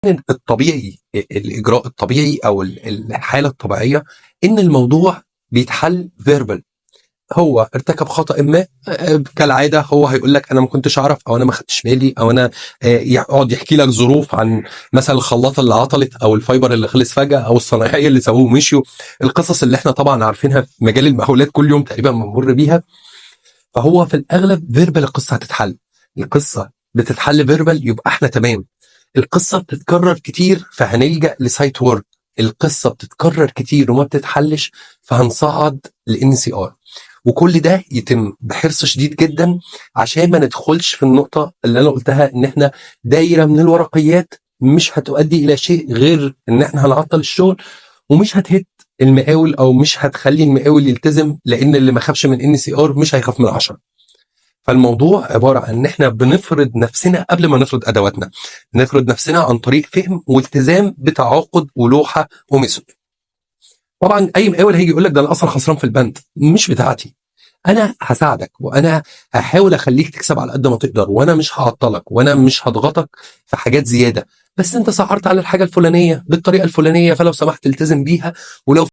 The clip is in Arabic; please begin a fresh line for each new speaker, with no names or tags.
الطبيعي الاجراء الطبيعي او الحاله الطبيعيه ان الموضوع بيتحل فيربال. هو ارتكب خطأ ما، كالعاده هو هيقول لك انا ما كنتش اعرف، او انا ما خدتش بالي، او انا يقعد يحكي لك ظروف عن مثلا الخلاطه اللي عطلت، او الفايبر اللي خلص فجاه، او الصنايعيه اللي سابوه ومشيوا. القصص اللي احنا طبعا عارفينها في مجال المقاولات كل يوم تقريبا بنمر بيها. فهو في الاغلب فيربال القصه هتتحل. القصه بتتحل فيربال يبقى احنا تمام. القصه بتتكرر كتير فهنلجأ لسايت وورك. القصه بتتكرر كتير وما بتتحلش فهنصعد لان سي ار. وكل ده يتم بحرص شديد جدا عشان ما ندخلش في النقطه اللي انا قلتها، ان احنا دايره من الورقيات مش هتؤدي الى شيء غير ان احنا هنعطل الشغل، ومش هتهد المقاول او مش هتخلي المقاول يلتزم، لان اللي ما خافش من ان سي ار مش هيخاف من 10. فالموضوع عباره عن ان احنا بنفرض نفسنا قبل ما نفرض ادواتنا. بنفرض نفسنا عن طريق فهم والتزام بتعاقد ولوحه وميثود. طبعا اي مقاول هيجي يقول لك ده انا اصلا خسران في البند، مش بتاعتي. انا هساعدك وانا هحاول اخليك تكسب على قد ما تقدر، وانا مش هعطلك وانا مش هضغطك في حاجات زياده، بس انت سعرت على الحاجه الفلانيه بالطريقه الفلانيه، فلو سمحت التزم بيها. ولو